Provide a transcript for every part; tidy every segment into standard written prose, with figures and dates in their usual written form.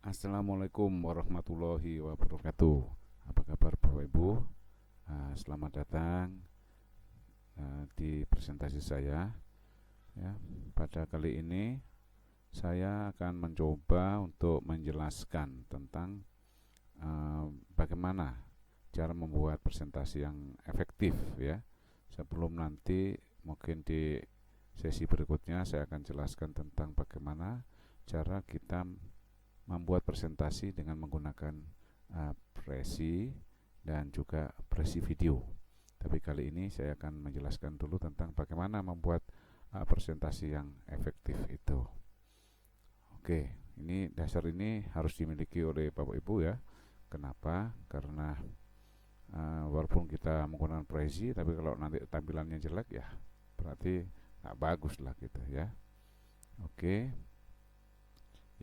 Assalamualaikum warahmatullahi wabarakatuh. Apa kabar Bapak Ibu? Selamat datang di presentasi saya. Ya, pada kali ini saya akan mencoba untuk menjelaskan tentang bagaimana cara membuat presentasi yang efektif ya. Sebelum nanti mungkin di sesi berikutnya saya akan jelaskan tentang bagaimana cara kita membuat presentasi dengan menggunakan Prezi dan juga Prezi video. Tapi kali ini saya akan menjelaskan dulu tentang bagaimana membuat presentasi yang efektif itu. Oke, ini dasar ini harus dimiliki oleh Bapak Ibu ya. Kenapa? Karena walaupun kita menggunakan Prezi, tapi kalau nanti tampilannya jelek ya berarti nggak bagus lah gitu ya. Oke.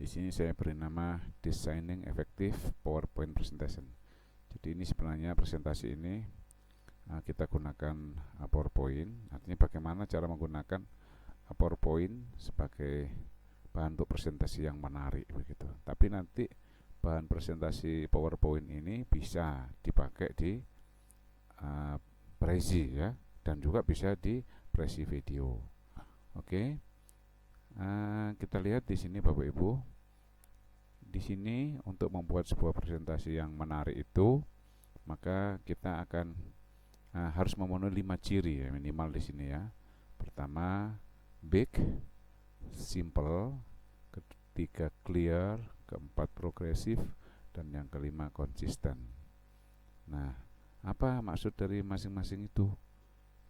Di sini saya beri nama Designing Effective PowerPoint Presentation. Jadi ini sebenarnya presentasi ini kita gunakan PowerPoint. Artinya bagaimana cara menggunakan PowerPoint sebagai bahan untuk presentasi yang menarik begitu. Tapi nanti bahan presentasi PowerPoint ini bisa dipakai di Prezi ya, dan juga bisa di Prezi video. Oke. Kita lihat di sini Bapak Ibu. Di sini untuk membuat sebuah presentasi yang menarik itu, maka kita akan harus memenuhi 5 ciri ya, minimal di sini ya. Pertama, big, simple, ketiga clear, keempat progresif, dan yang kelima konsisten. Nah, apa maksud dari masing-masing itu?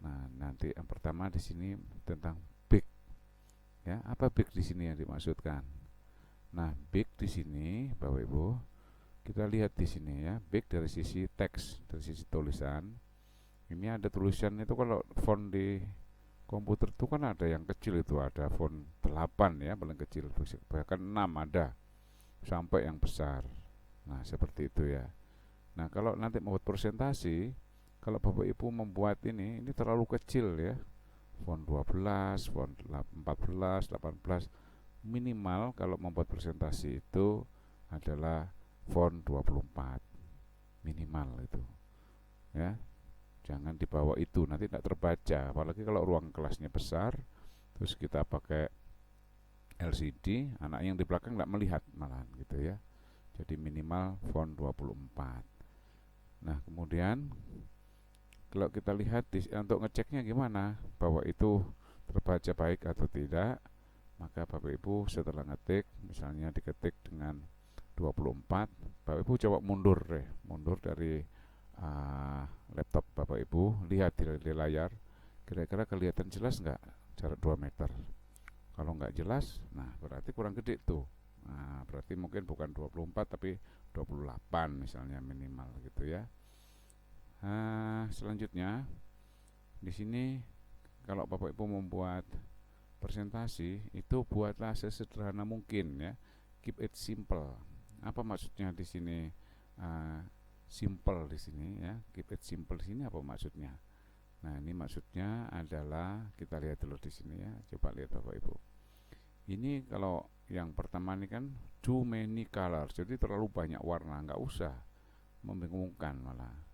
Nah, nanti yang pertama di sini tentang big. Ya, apa big di sini yang dimaksudkan? Nah, big di sini Bapak Ibu, kita lihat di sini ya, big dari sisi teks, dari sisi tulisan. Ini ada tulisan itu, kalau font di komputer itu kan ada yang kecil, itu ada font 8 ya, paling kecil, bahkan 6 ada, sampai yang besar. Nah, seperti itu ya. Nah, kalau nanti membuat presentasi, kalau Bapak Ibu membuat ini terlalu kecil ya, font 12, font 14, 18, minimal kalau membuat presentasi itu adalah font 24 minimal itu ya, jangan di bawah itu, nanti tidak terbaca. Apalagi kalau ruang kelasnya besar, terus kita pakai LCD, anak yang di belakang tidak melihat malahan gitu ya. Jadi minimal font 24. Nah, kemudian kalau kita lihat untuk ngeceknya gimana bahwa itu terbaca baik atau tidak, maka Bapak Ibu setelah ngetik, misalnya diketik dengan 24, Bapak Ibu coba mundur dari laptop Bapak Ibu, lihat di layar, kira-kira kelihatan jelas nggak jarak 2 meter. Kalau nggak jelas, nah berarti kurang gede tuh. Nah, berarti mungkin bukan 24 tapi 28 misalnya minimal gitu ya. Selanjutnya di sini kalau Bapak Ibu membuat presentasi itu buatlah sesederhana mungkin ya. Keep it simple. Apa maksudnya di sini simple di sini ya? Keep it simple di sini apa maksudnya? Nah, ini maksudnya adalah kita lihat dulu di sini ya. Coba lihat Bapak Ibu. Ini kalau yang pertama ini kan too many colors. Jadi terlalu banyak warna, nggak usah, membingungkan malah.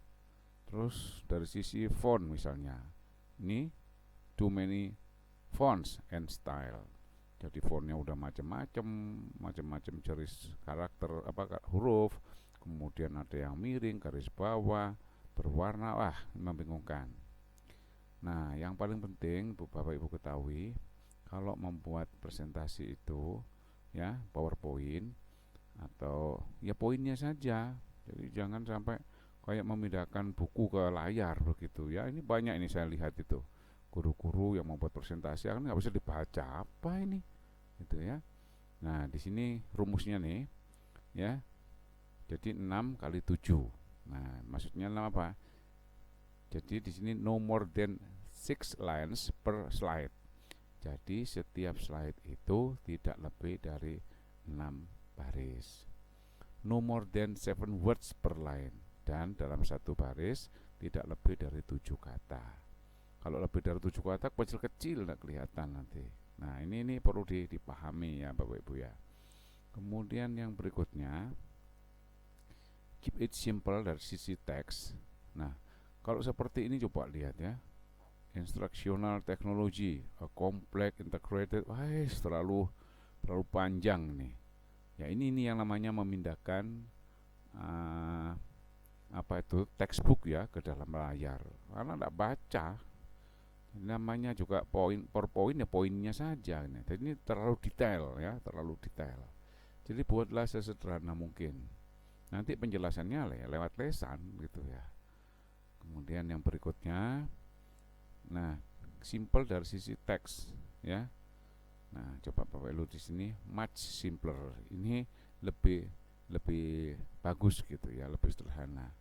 Terus dari sisi font misalnya, ini too many fonts and style. Jadi fontnya udah macam-macam jenis karakter huruf, kemudian ada yang miring, garis bawah, berwarna, wah membingungkan. Nah, yang paling penting Bapak Ibu ketahui, kalau membuat presentasi itu ya, PowerPoint atau ya poinnya saja. Jadi jangan sampai kayak memindahkan buku ke layar begitu ya. Ini banyak ini saya lihat itu guru-guru yang membuat presentasi kan nggak bisa dibaca apa ini gitu ya. Nah, di sini rumusnya nih ya, jadi 6 kali 7. Nah, maksudnya 6 apa? Jadi di sini no more than 6 lines per slide. Jadi setiap slide itu tidak lebih dari 6 baris. No more than 7 words per line, dan dalam satu baris tidak lebih dari 7 kata. Kalau lebih dari 7 kata kecil-kecil tidak kelihatan nanti. Nah, ini perlu dipahami ya Bapak Ibu ya. Kemudian yang berikutnya, keep it simple dari sisi teks. Nah, kalau seperti ini coba lihat ya. Instructional technology, a complex integrated, terlalu panjang nih. Ya ini yang namanya memindahkan uh, apa itu textbook ya ke dalam layar. Karena tidak baca, namanya juga PowerPoint ya poinnya saja. Jadi ini terlalu detail ya, terlalu detail. Jadi buatlah sesederhana mungkin. Nanti penjelasannya lewat lesan gitu ya. Kemudian yang berikutnya, nah simple dari sisi teks ya. Nah coba Bapak Ibu di sini much simpler. Ini lebih lebih bagus gitu ya, lebih sederhana.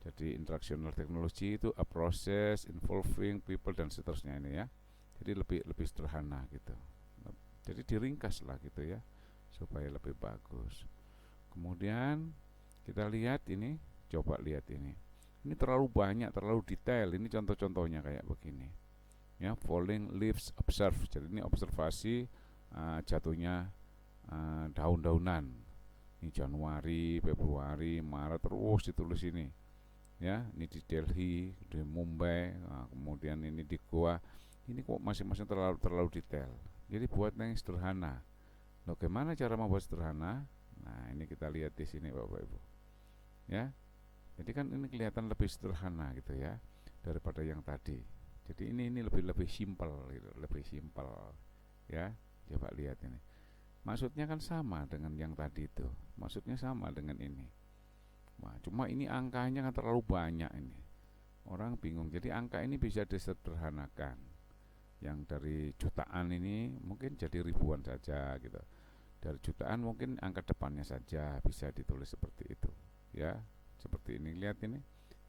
Jadi interactional technology itu a process involving people dan seterusnya ini ya. Jadi lebih sederhana gitu. Jadi diringkas lah gitu ya, supaya lebih bagus. Kemudian kita lihat ini, coba lihat ini. Ini terlalu banyak, terlalu detail. Ini contoh-contohnya kayak begini. Ya, falling leaves observe. Jadi ini observasi jatuhnya daun-daunan. Ini Januari, Februari, Maret terus ditulis ini. Ya, ini di Delhi, di Mumbai, kemudian ini di Goa. Ini kok masing-masing terlalu detail. Jadi buat yang sederhana. Bagaimana cara membuat sederhana? Nah, ini kita lihat di sini Bapak Ibu. Ya. Jadi kan ini kelihatan lebih sederhana gitu ya daripada yang tadi. Jadi ini lebih simpel gitu, lebih simpel. Ya. Coba lihat ini. Maksudnya kan sama dengan yang tadi itu. Maksudnya sama dengan ini. Nah, cuma ini angkanya kan terlalu banyak ini. Orang bingung. Jadi angka ini bisa disederhanakan. Yang dari jutaan ini mungkin jadi ribuan saja gitu. Dari jutaan mungkin angka depannya saja bisa ditulis seperti itu. Ya, seperti ini. Lihat ini.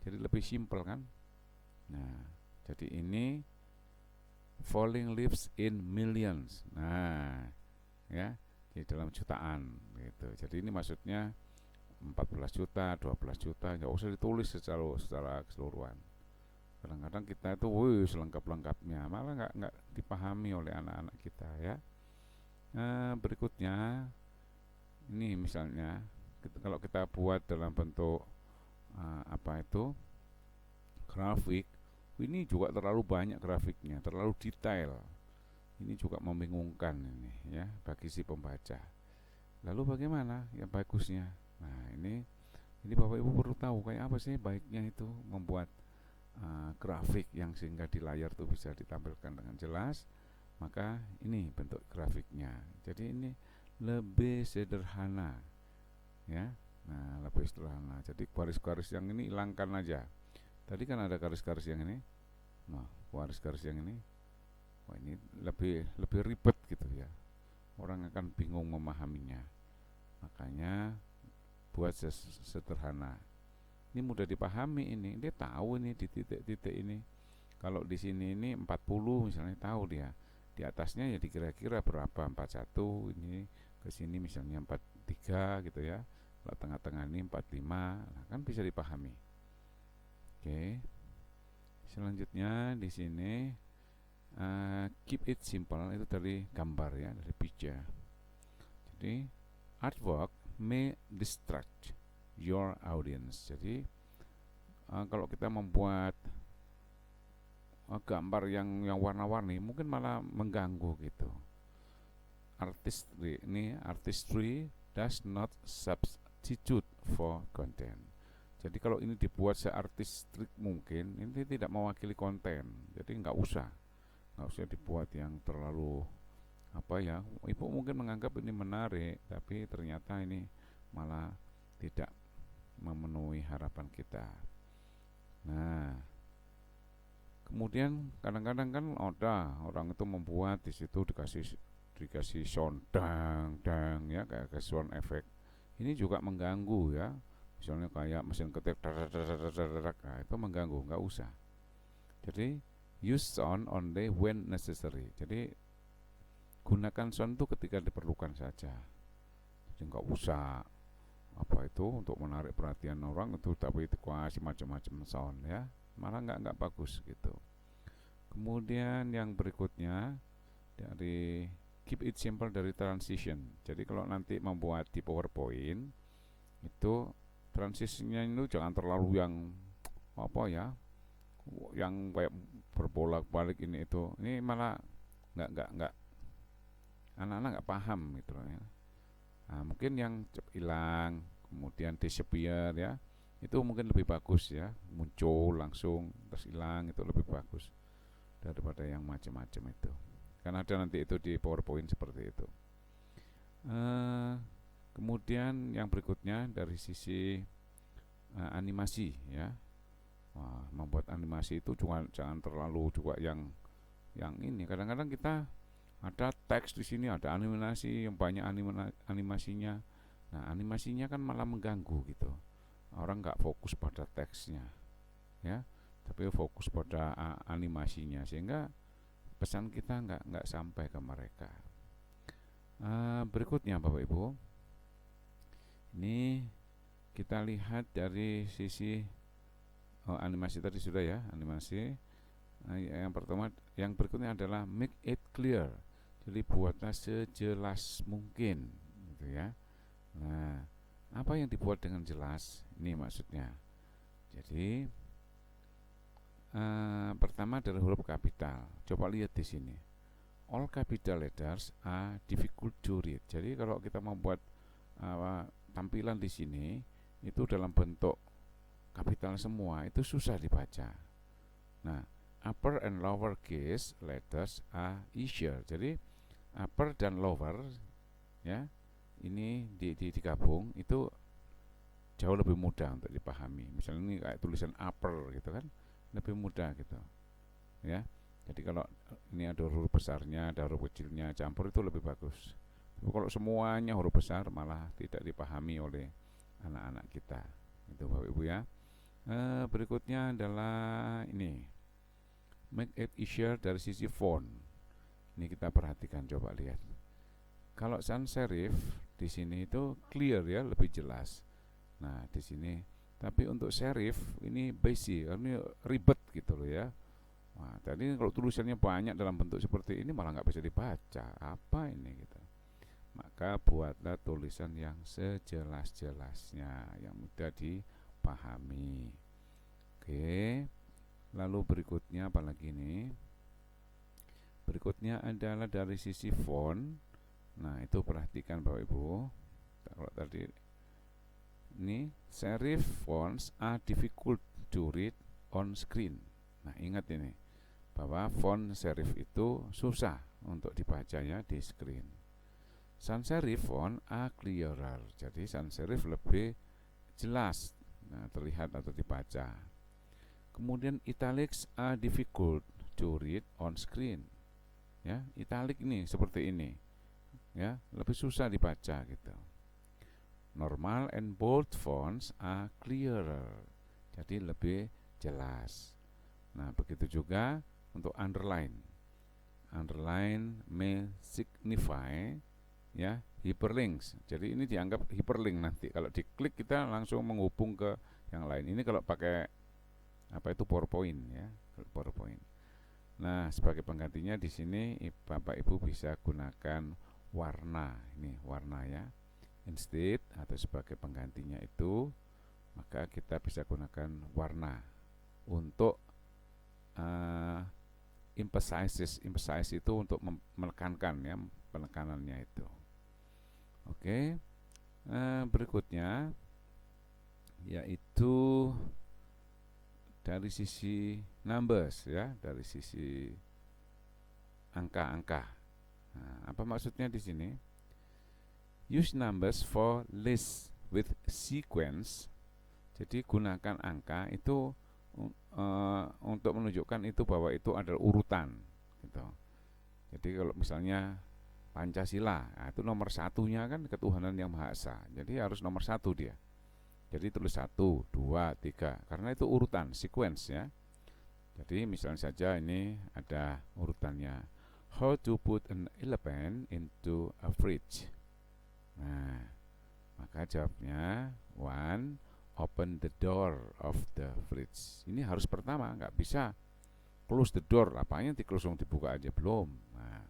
Jadi lebih simpel kan? Nah, jadi ini falling leaves in millions. Nah, ya, di dalam jutaan gitu. Jadi ini maksudnya 14 juta, 12 juta, nggak usah ditulis secara keseluruhan. Kadang-kadang kita itu selengkap-lengkapnya, malah nggak dipahami oleh anak-anak kita ya. Berikutnya, ini misalnya kalau kita buat dalam bentuk apa itu grafik, ini juga terlalu banyak grafiknya, terlalu detail. Ini juga membingungkan ini ya bagi si pembaca. Lalu bagaimana yang bagusnya? Nah ini Bapak Ibu perlu tahu kayak apa sih baiknya itu membuat grafik yang sehingga di layar itu bisa ditampilkan dengan jelas. Maka ini bentuk grafiknya. Jadi ini lebih sederhana ya. Nah lebih sederhana. Jadi garis-garis yang ini hilangkan aja. Tadi kan ada garis-garis yang ini. Nah garis-garis yang ini, wah ini lebih ribet gitu ya. Orang akan bingung memahaminya. Makanya buat sederhana. Ini mudah dipahami ini. Dia tahu ini di titik-titik ini. Kalau di sini ini 40 misalnya tahu dia. Di atasnya ya dikira-kira berapa 41, ini ke sini misalnya 43 gitu ya. Kalau tengah-tengah ini 45, nah kan bisa dipahami. Oke. Selanjutnya di sini keep it simple itu dari gambar ya, dari picture. Jadi artwork may distract your audience. Jadi kalau kita membuat gambar yang warna-warni mungkin malah mengganggu gitu. Artistry does not substitute for content. Jadi kalau ini dibuat seartistik mungkin ini tidak mewakili konten. Jadi nggak usah dibuat yang terlalu apa ya, ibu mungkin menganggap ini menarik tapi ternyata ini malah tidak memenuhi harapan kita. Nah kemudian kadang-kadang kan ada orang itu membuat di situ dikasih sound dang ya, kayak sound effect. Ini juga mengganggu ya, misalnya kayak mesin ketik nah itu mengganggu, nggak usah. Jadi use sound only when necessary. Jadi gunakan sound itu ketika diperlukan saja. Jadi nggak usah apa itu untuk menarik perhatian orang itu tapi kasih macam-macam sound ya, malah nggak bagus gitu. Kemudian yang berikutnya dari keep it simple dari transition. Jadi kalau nanti membuat di PowerPoint itu transisinya itu jangan terlalu yang apa ya, yang kayak berbolak-balik ini itu. Ini malah nggak anak-anak nggak paham gitu loh ya. Nah, mungkin yang hilang kemudian disappear ya, itu mungkin lebih bagus ya, muncul langsung terus hilang, itu lebih bagus daripada yang macam-macam itu. Karena ada nanti itu di PowerPoint seperti itu. Kemudian yang berikutnya dari sisi animasi ya. Wah, membuat animasi itu juga jangan terlalu juga yang ini. Kadang-kadang kita ada teks di sini, ada animasi yang banyak animasinya. Nah, animasinya kan malah mengganggu gitu. Orang nggak fokus pada teksnya, ya, tapi fokus pada animasinya, sehingga pesan kita nggak sampai ke mereka. Berikutnya, Bapak Ibu, ini kita lihat dari sisi animasi tadi sudah ya, animasi. Yang pertama, yang berikutnya adalah make it clear. Jadi buatlah sejelas mungkin, gitu ya. Nah, apa yang dibuat dengan jelas? Ini maksudnya. Jadi pertama dari huruf kapital. Coba lihat di sini. All capital letters are difficult to read. Jadi kalau kita membuat tampilan di sini itu dalam bentuk kapital semua, itu susah dibaca. Nah, upper and lower case letters are easier. Jadi upper dan lower ya, ini digabung itu jauh lebih mudah untuk dipahami. Misalnya ini kayak tulisan upper gitu kan, lebih mudah gitu ya. Jadi kalau ini ada huruf besarnya, ada huruf kecilnya, campur itu lebih bagus. Tapi kalau semuanya huruf besar malah tidak dipahami oleh anak-anak kita. Itu Bapak Ibu ya. Berikutnya adalah ini, make it easier dari sisi font. Ini kita perhatikan, coba lihat. Kalau sans serif di sini itu clear ya, lebih jelas. Nah di sini, tapi untuk serif ini basic, ini ribet gitu loh ya. Nah, tadi kalau tulisannya banyak dalam bentuk seperti ini malah nggak bisa dibaca. Apa ini gitu? Maka buatlah tulisan yang sejelas-jelasnya, yang mudah dipahami. Oke. Lalu berikutnya apa lagi nih? Berikutnya adalah dari sisi font. Nah, itu perhatikan Bapak Ibu. Kalau tadi ini serif fonts are difficult to read on screen. Nah, ingat ini bahwa font serif itu susah untuk dibacanya di screen. Sans serif font are clearer. Jadi sans serif lebih jelas, nah, terlihat atau dibaca. Kemudian italics are difficult to read on screen. Ya, italic ini seperti ini. Ya, lebih susah dibaca gitu. Normal and bold fonts are clearer. Jadi lebih jelas. Nah, begitu juga untuk underline. Underline may signify ya hyperlinks. Jadi ini dianggap hyperlink nanti. Kalau diklik kita langsung menghubung ke yang lain. Ini kalau pakai apa itu PowerPoint ya, PowerPoint. Nah, sebagai penggantinya di sini Bapak Ibu bisa gunakan warna. Ini warna ya. Instead atau sebagai penggantinya itu, maka kita bisa gunakan warna untuk emphasize itu untuk menekankan ya, penekanannya itu. Oke. Berikutnya yaitu dari sisi numbers ya, dari sisi angka-angka. Nah, apa maksudnya di sini? Use numbers for list with sequence. Jadi gunakan angka itu untuk menunjukkan itu bahwa itu adalah urutan gitu. Jadi kalau misalnya Pancasila, nah itu nomor satunya kan ketuhanan yang Maha Esa. Jadi harus nomor satu dia. Jadi tulis 1, 2, 3 karena itu urutan, sequence ya. Jadi misalnya saja ini ada urutannya. How to put an elephant into a fridge. Nah, maka jawabnya 1. Open the door of the fridge. Ini harus pertama, nggak bisa close the door. Apanya di close, dibuka aja belum. Nah,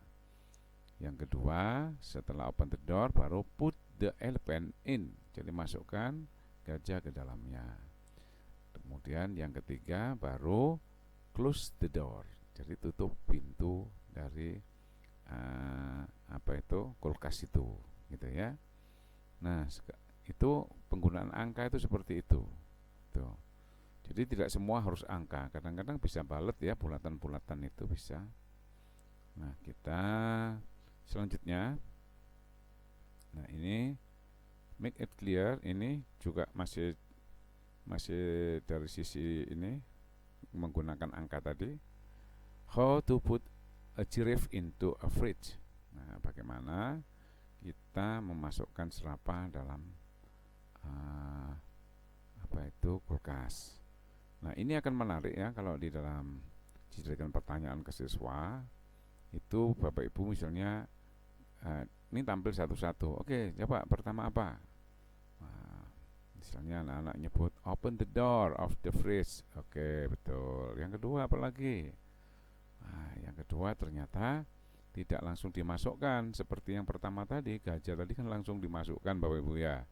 Yang kedua, setelah open the door baru put the elephant in. Jadi masukkan gajah ke dalamnya. Kemudian yang ketiga baru close the door. Jadi tutup pintu dari kulkas itu, gitu ya. Nah, itu penggunaan angka itu seperti itu. Tuh. Jadi tidak semua harus angka. Kadang-kadang bisa balet ya, bulatan-bulatan itu bisa. Nah, kita selanjutnya. Nah, ini make it clear, ini juga masih dari sisi ini menggunakan angka tadi. How to put a giraffe into a fridge. Nah, bagaimana kita memasukkan serapah dalam kulkas. Nah, ini akan menarik ya kalau di dalam dijadikan pertanyaan ke siswa itu Bapak Ibu misalnya ini tampil satu-satu. Oke, coba pertama apa? Nah, misalnya anak-anak nyebut open the door of the fridge. Oke, betul. Yang kedua apa lagi? Nah, yang kedua ternyata tidak langsung dimasukkan seperti yang pertama tadi. Gajah tadi kan langsung dimasukkan Bapak Ibu ya.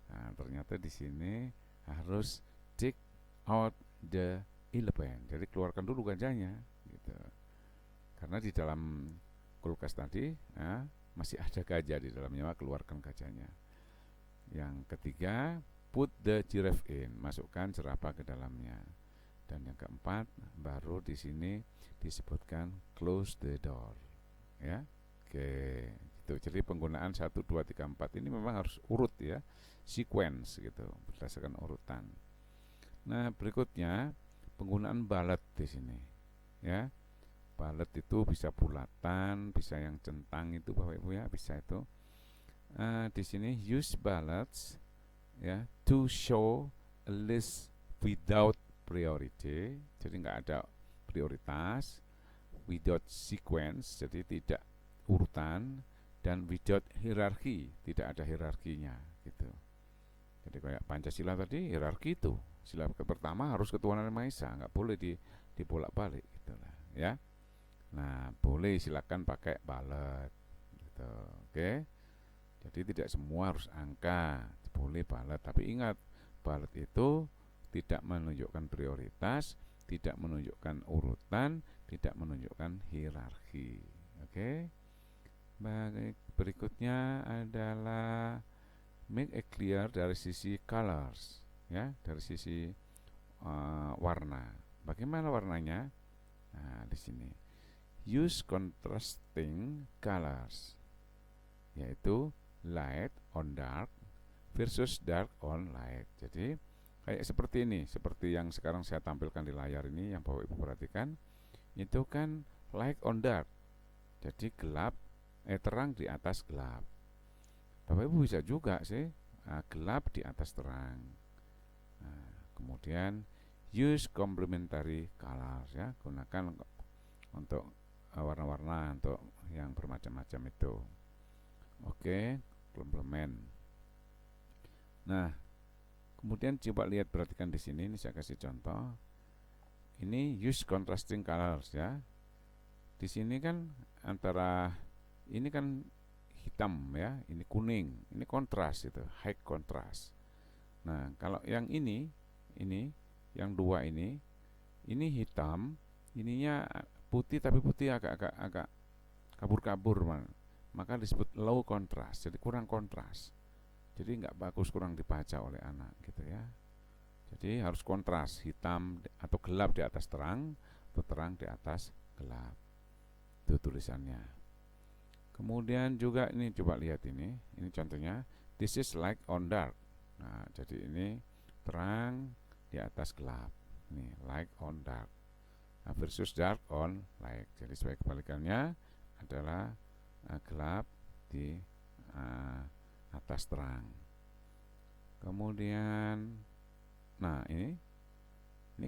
Nah, ternyata di sini harus take out the elephant. Jadi keluarkan dulu gajahnya gitu. Karena di dalam kulkas tadi masih ada gajah di dalamnya, keluarkan gajahnya. Yang ketiga, put the giraffe in, masukkan jerapah ke dalamnya. Dan yang keempat, baru di sini disebutkan close the door. Ya. Oke, gitu. Jadi penggunaan 1 2 3 4 ini memang harus urut ya, sequence gitu, berdasarkan urutan. Nah, berikutnya penggunaan balet di sini. Ya. Balet itu bisa bulatan, bisa yang centang itu Bapak Ibu ya, bisa itu. Di sini use ballets ya to show a list without priority. Jadi nggak ada prioritas, without sequence, jadi tidak urutan, dan without hierarchy, tidak ada hierarkinya gitu. Jadi kayak Pancasila tadi hierarki itu. Sila pertama harus ketuhanan yang Maha Esa, nggak boleh dibolak-balik gitu lah ya. Nah, boleh silakan pakai balet gitu. Oke. Jadi tidak semua harus angka, boleh balet, tapi ingat, balet itu tidak menunjukkan prioritas, tidak menunjukkan urutan, tidak menunjukkan hierarki. Oke. Baik, berikutnya adalah make it clear dari sisi colors ya, dari sisi warna. Bagaimana warnanya? Nah, di sini use contrasting colors, yaitu light on dark versus dark on light. Jadi kayak seperti ini, seperti yang sekarang saya tampilkan di layar ini, yang Bapak Ibu perhatikan, itu kan light on dark. Jadi gelap, terang di atas gelap. Bapak Ibu bisa juga sih gelap di atas terang. Nah, kemudian use complementary colors ya, gunakan untuk warna-warna untuk yang bermacam-macam itu. Oke, komplement. Nah, kemudian coba lihat, perhatikan di sini, ini saya kasih contoh. Ini use contrasting colors ya. Di sini kan antara ini kan hitam ya, ini kuning, ini kontras itu, high contrast. Nah, kalau yang ini yang dua ini hitam, ininya putih tapi putih agak kabur-kabur, maka disebut low contrast, jadi kurang kontras, jadi nggak bagus, kurang dibaca oleh anak gitu ya. Jadi harus kontras, hitam atau gelap di atas terang atau terang di atas gelap, itu tulisannya. Kemudian juga ini coba lihat, ini contohnya, this is light on dark. Nah, jadi ini terang di atas gelap, ini light on dark versus dark on light. Jadi sebagai kebalikannya adalah gelap di atas terang. Kemudian, nah ini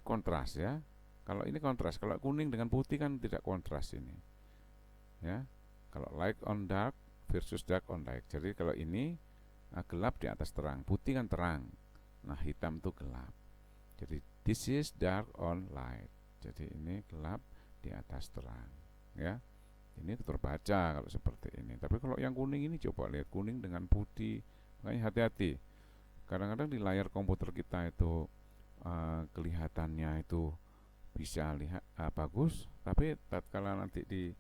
kontras ya. Kalau ini kontras, kalau kuning dengan putih kan tidak kontras ini. Ya, kalau light on dark versus dark on light. Jadi kalau ini gelap di atas terang, putih kan terang. Nah, hitam itu gelap. Jadi this is dark on light. Jadi ini gelap di atas terang, ya. Ini terbaca kalau seperti ini. Tapi kalau yang kuning ini coba lihat kuning dengan putih, makanya hati-hati. Kadang-kadang di layar komputer kita itu kelihatannya itu bisa lihat bagus, tapi tatkala nanti di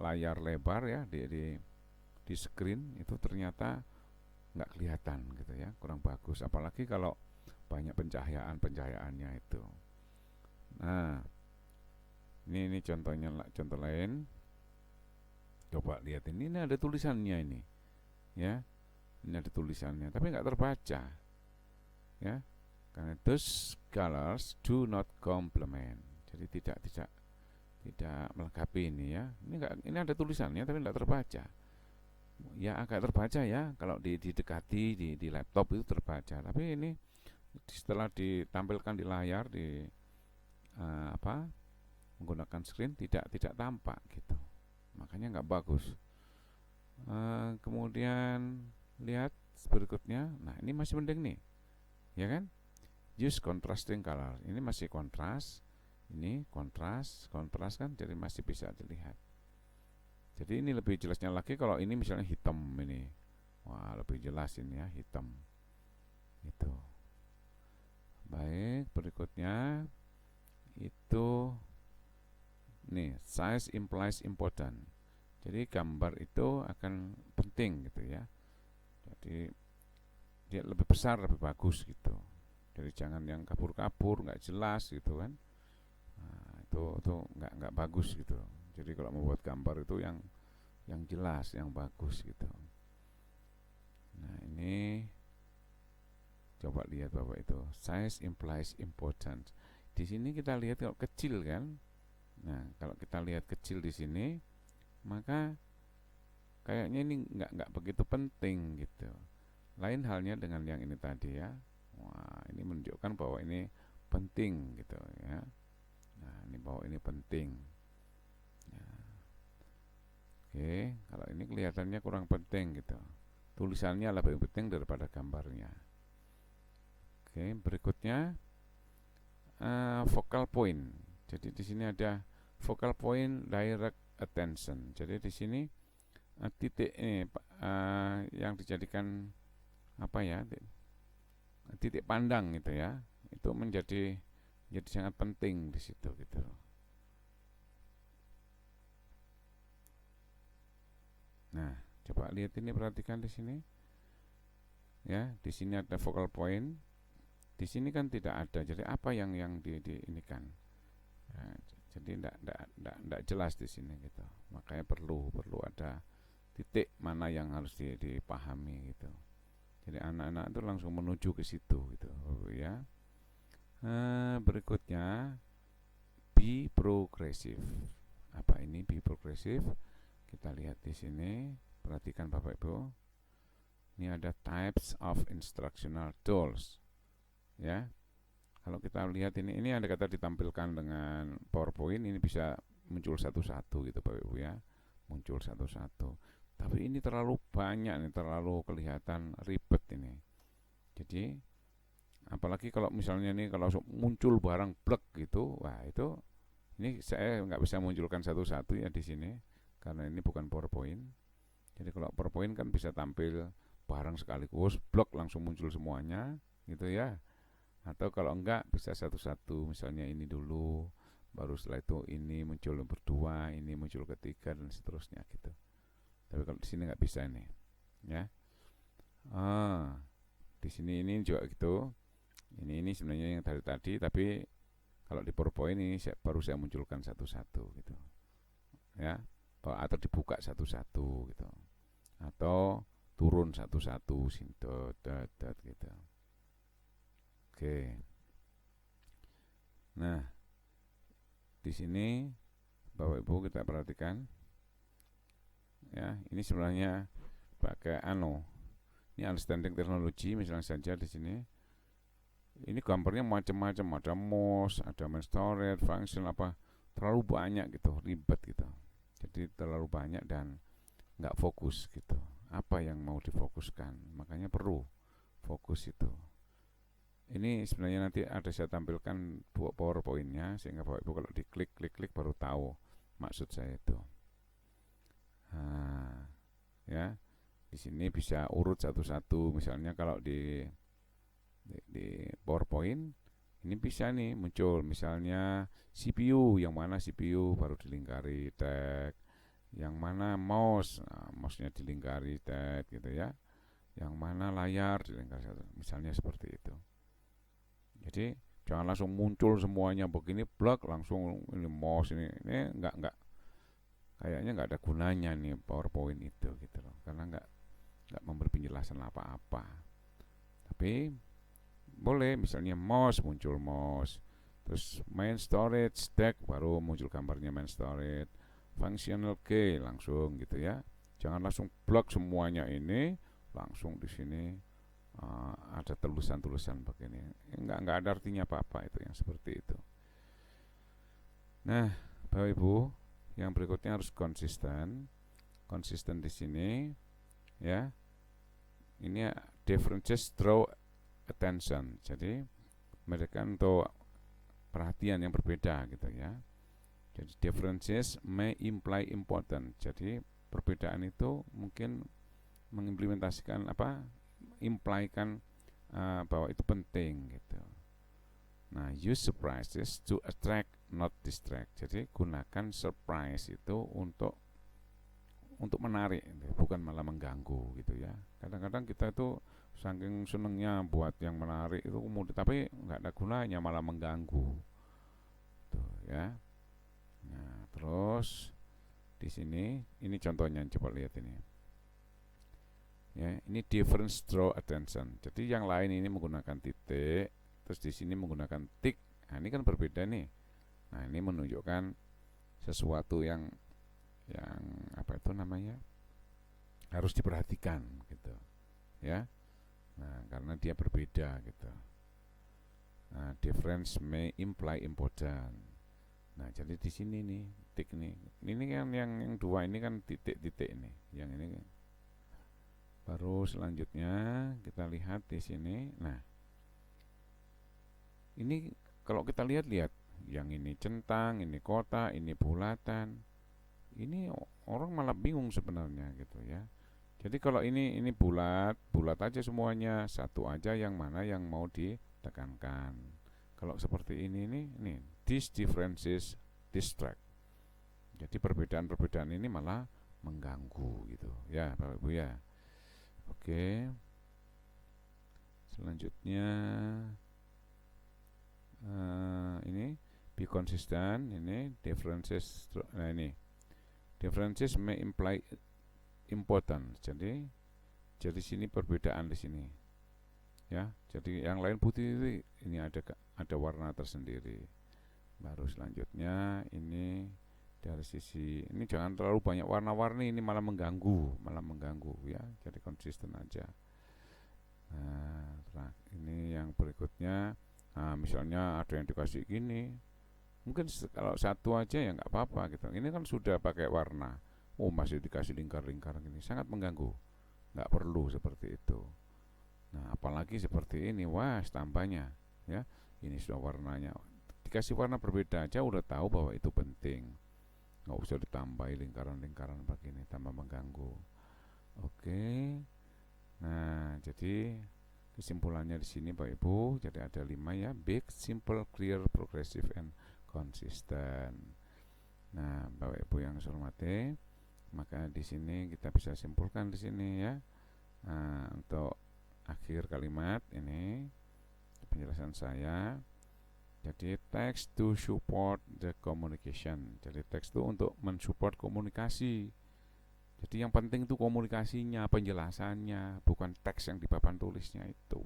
layar lebar ya di screen itu ternyata nggak kelihatan gitu ya, kurang bagus. Apalagi kalau banyak pencahayaannya itu. Nah, ini contohnya, contoh lain. Coba lihat ini ada tulisannya ini, ya. Ini ada tulisannya, tapi nggak terbaca, ya. Karena those colors do not complement. Jadi tidak melengkapi ini ya. Ini ada tulisannya tapi tidak terbaca. Ya agak terbaca ya kalau didekati di laptop itu terbaca. Tapi ini setelah ditampilkan di layar menggunakan screen tidak tampak gitu. Makanya nggak bagus. Kemudian lihat berikutnya. Nah ini masih mending nih, ya kan? Use contrasting color. Ini masih kontras. Ini kontras kan, jadi masih bisa dilihat. Jadi ini lebih jelasnya lagi kalau ini misalnya hitam ini. Wah, lebih jelas ini ya, hitam. Itu. Baik, berikutnya itu nih, size implies important. Jadi gambar itu akan penting gitu ya. Jadi dia lebih besar lebih bagus gitu. Jadi jangan yang kabur-kabur, nggak jelas gitu kan. Nah, itu nggak bagus gitu. Jadi kalau membuat gambar itu yang jelas, yang bagus gitu. Nah ini coba lihat Bapak itu, size implies importance. Di sini kita lihat kalau kecil kan. Nah kalau kita lihat kecil di sini, maka kayaknya ini nggak begitu penting gitu. Lain halnya dengan yang ini tadi ya. Wah ini menunjukkan bahwa ini penting gitu ya. Nah ini bahwa ini penting. Nah, oke, kalau ini kelihatannya kurang penting gitu. Tulisannya lebih penting daripada gambarnya. Oke, berikutnya focal point. Jadi di sini ada focal point direct attention. Jadi di sini titik ini yang dijadikan apa ya? Titik pandang gitu ya. Itu menjadi sangat penting di situ gitu. Nah, coba lihat ini, perhatikan di sini. Ya, di sini ada focal point. Di sini kan tidak ada. Jadi apa yang di ini kan? Ya, jadi tidak jelas di sini gitu. Makanya perlu ada titik mana yang harus dipahami gitu. Jadi anak-anak itu langsung menuju ke situ gitu ya. Berikutnya be progressive. Apa ini be progressive? Kita lihat di sini, perhatikan Bapak Ibu. Ini ada types of instructional tools. Ya. Kalau kita lihat ini ada kata ditampilkan dengan PowerPoint, ini bisa muncul satu-satu gitu Bapak Ibu ya. Muncul satu-satu. Tapi ini terlalu banyak nih, terlalu kelihatan ribet ini. Jadi apalagi kalau misalnya nih kalau muncul barang blek gitu, wah itu ini saya nggak bisa munculkan satu-satu ya di sini karena ini bukan PowerPoint. Jadi kalau PowerPoint kan bisa tampil barang sekaligus, blok langsung muncul semuanya gitu ya. Atau kalau enggak bisa satu-satu, misalnya ini dulu, baru setelah itu ini muncul berdua, ini muncul ketiga dan seterusnya gitu. Tapi kalau di sini nggak bisa ini, ya. Di sini ini juga gitu. Ini sebenarnya yang tadi, tapi kalau di PowerPoint ini baru saya munculkan satu-satu gitu, ya. Atau dibuka satu-satu gitu, atau turun satu-satu, sintot, gitu. Oke. Nah, di sini Bapak Ibu kita perhatikan. Ya, ini sebenarnya pakai ini understanding teknologi misalnya saja di sini. Ini gambarnya macam-macam, ada mouse, ada main storage, function apa, terlalu banyak gitu, ribet gitu. Jadi terlalu banyak dan nggak fokus gitu. Apa yang mau difokuskan? Makanya perlu fokus itu. Ini sebenarnya nanti ada saya tampilkan PowerPoint-nya sehingga Bapak Ibu kalau diklik baru tahu maksud saya itu. Nah, ya, di sini bisa urut satu-satu. Misalnya kalau di PowerPoint ini bisa nih muncul misalnya CPU, yang mana CPU baru dilingkari tag, yang mana mouse, nah, mouse-nya dilingkari tag gitu ya, yang mana layar dilingkari satu, misalnya seperti itu. Jadi jangan langsung muncul semuanya begini blok langsung ini mouse ini enggak kayaknya nggak ada gunanya nih PowerPoint itu gitu loh, karena nggak memberi penjelasan apa-apa. Tapi boleh misalnya mouse, muncul mouse, terus main storage tag baru muncul gambarnya main storage, functional key langsung gitu ya. Jangan langsung blok semuanya ini langsung di sini ada tulisan-tulisan begini. Nggak ada artinya apa-apa itu yang seperti itu. Nah, Bapak Ibu, yang berikutnya harus konsisten. Konsisten di sini ya. Ini differences draw attention. Jadi mereka untuk perhatian yang berbeda gitu ya. Jadi differences may imply important. Jadi perbedaan itu mungkin mengimplementasikan implikan bahwa itu penting gitu. Nah, use surprises to attract not distract. Jadi gunakan surprise itu untuk menarik, bukan malah mengganggu gitu ya. Kadang-kadang kita itu saking senengnya buat yang menarik itu kemudian tapi nggak ada gunanya, malah mengganggu tuh ya. Nah, terus di sini ini contohnya, coba lihat ini ya, ini difference draw attention. Jadi yang lain ini menggunakan titik, terus di sini menggunakan tik. Nah, ini kan berbeda nih. Nah, ini menunjukkan sesuatu yang apa itu namanya, harus diperhatikan gitu ya. Nah, karena dia berbeda gitu. Nah, difference may imply important. Nah, jadi di sini nih tik nih. Ini kan yang dua ini kan titik-titik nih. Yang ini baru selanjutnya kita lihat di sini. Nah, ini kalau kita lihat-lihat, yang ini centang, ini kotak, ini bulatan. Ini orang malah bingung sebenarnya gitu ya. Jadi kalau ini bulat aja semuanya, satu aja yang mana yang mau ditekankan. Kalau seperti ini nih, these differences distract. Jadi perbedaan-perbedaan ini malah mengganggu gitu ya, Bapak Ibu ya. Oke. Selanjutnya ini be consistent, ini differences. Nah, ini differences may imply important. Jadi sini perbedaan di sini. Ya, jadi yang lain putih ini ada warna tersendiri. Baru selanjutnya ini dari sisi ini jangan terlalu banyak warna-warni, ini malah mengganggu ya. Jadi konsisten aja. Nah, ini yang berikutnya. Nah, misalnya ada yang dikasih gini, mungkin kalau satu aja ya nggak apa-apa gitu. Ini kan sudah pakai warna, masih dikasih lingkar-lingkar gini, sangat mengganggu. Nggak perlu seperti itu. Nah, apalagi seperti ini, wah tambahnya ya, ini sudah warnanya, dikasih warna berbeda aja udah tahu bahwa itu penting. Nggak usah ditambahi lingkaran-lingkaran begini, tambah mengganggu. Oke. Nah, jadi kesimpulannya di sini Bapak Ibu, jadi ada 5 ya, big, simple, clear, progressive, and consistent. Nah, Bapak Ibu yang saya hormati, maka di sini kita bisa simpulkan di sini ya. Nah, untuk akhir kalimat ini penjelasan saya. Jadi text to support the communication. Jadi teks itu untuk mensupport komunikasi. Jadi yang penting itu komunikasinya, penjelasannya, bukan teks yang di papan tulisnya itu.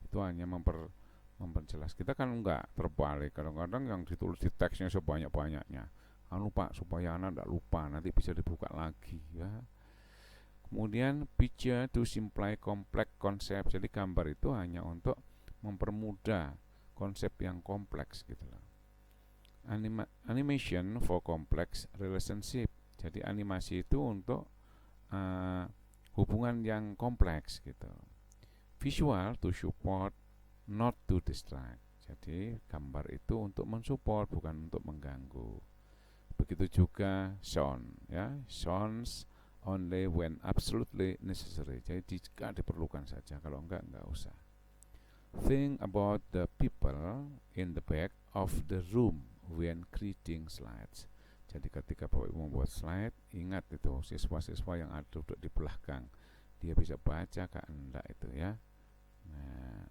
Itu hanya memperjelas. Kita kan enggak, terbalik. Kadang-kadang yang ditulis di teksnya sebanyak-banyaknya. Lupa supaya anak enggak lupa, nanti bisa dibuka lagi ya. Kemudian picture to simplify complex concept. Jadi gambar itu hanya untuk mempermudah konsep yang kompleks gitu loh. Animation for complex relationship. Jadi animasi itu untuk hubungan yang kompleks gitu. Visual to support, not to distract. Jadi gambar itu untuk mensupport, bukan untuk mengganggu. Begitu juga sound, ya, sounds only when absolutely necessary. Jadi jika diperlukan saja, kalau enggak usah. Think about the people in the back of the room when creating slides. Jadi ketika Bapak Ibu membuat slide, ingat itu siswa-siswa yang ada duduk di belakang. Dia bisa baca kak enggak itu ya. Nah,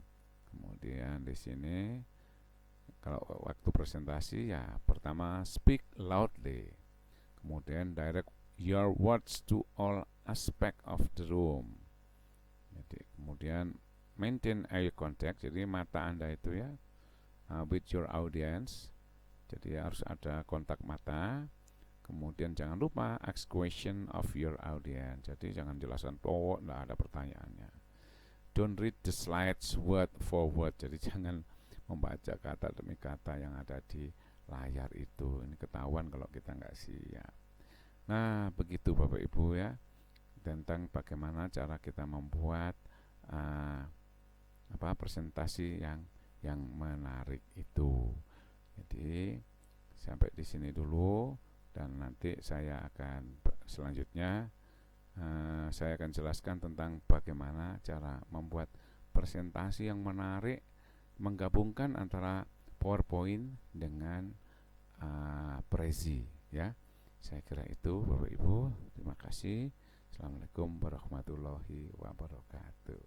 kemudian di sini kalau waktu presentasi ya pertama speak loudly. Kemudian direct your words to all aspect of the room. Jadi kemudian maintain eye contact, jadi mata Anda itu ya with your audience. Jadi harus ada kontak mata. Kemudian jangan lupa ask question of your audience. Jadi jangan jelaskan enggak ada pertanyaannya. Don't read the slides word for word. Jadi jangan membaca kata demi kata yang ada di layar itu. Ini ketahuan kalau kita nggak siap. Nah, begitu Bapak Ibu ya, tentang bagaimana cara kita membuat presentasi yang menarik itu. Jadi sampai di sini dulu, dan nanti saya akan selanjutnya saya akan jelaskan tentang bagaimana cara membuat presentasi yang menarik, menggabungkan antara PowerPoint dengan Prezi ya. Saya kira itu Bapak Ibu. Terima kasih. Assalamualaikum warahmatullahi wabarakatuh.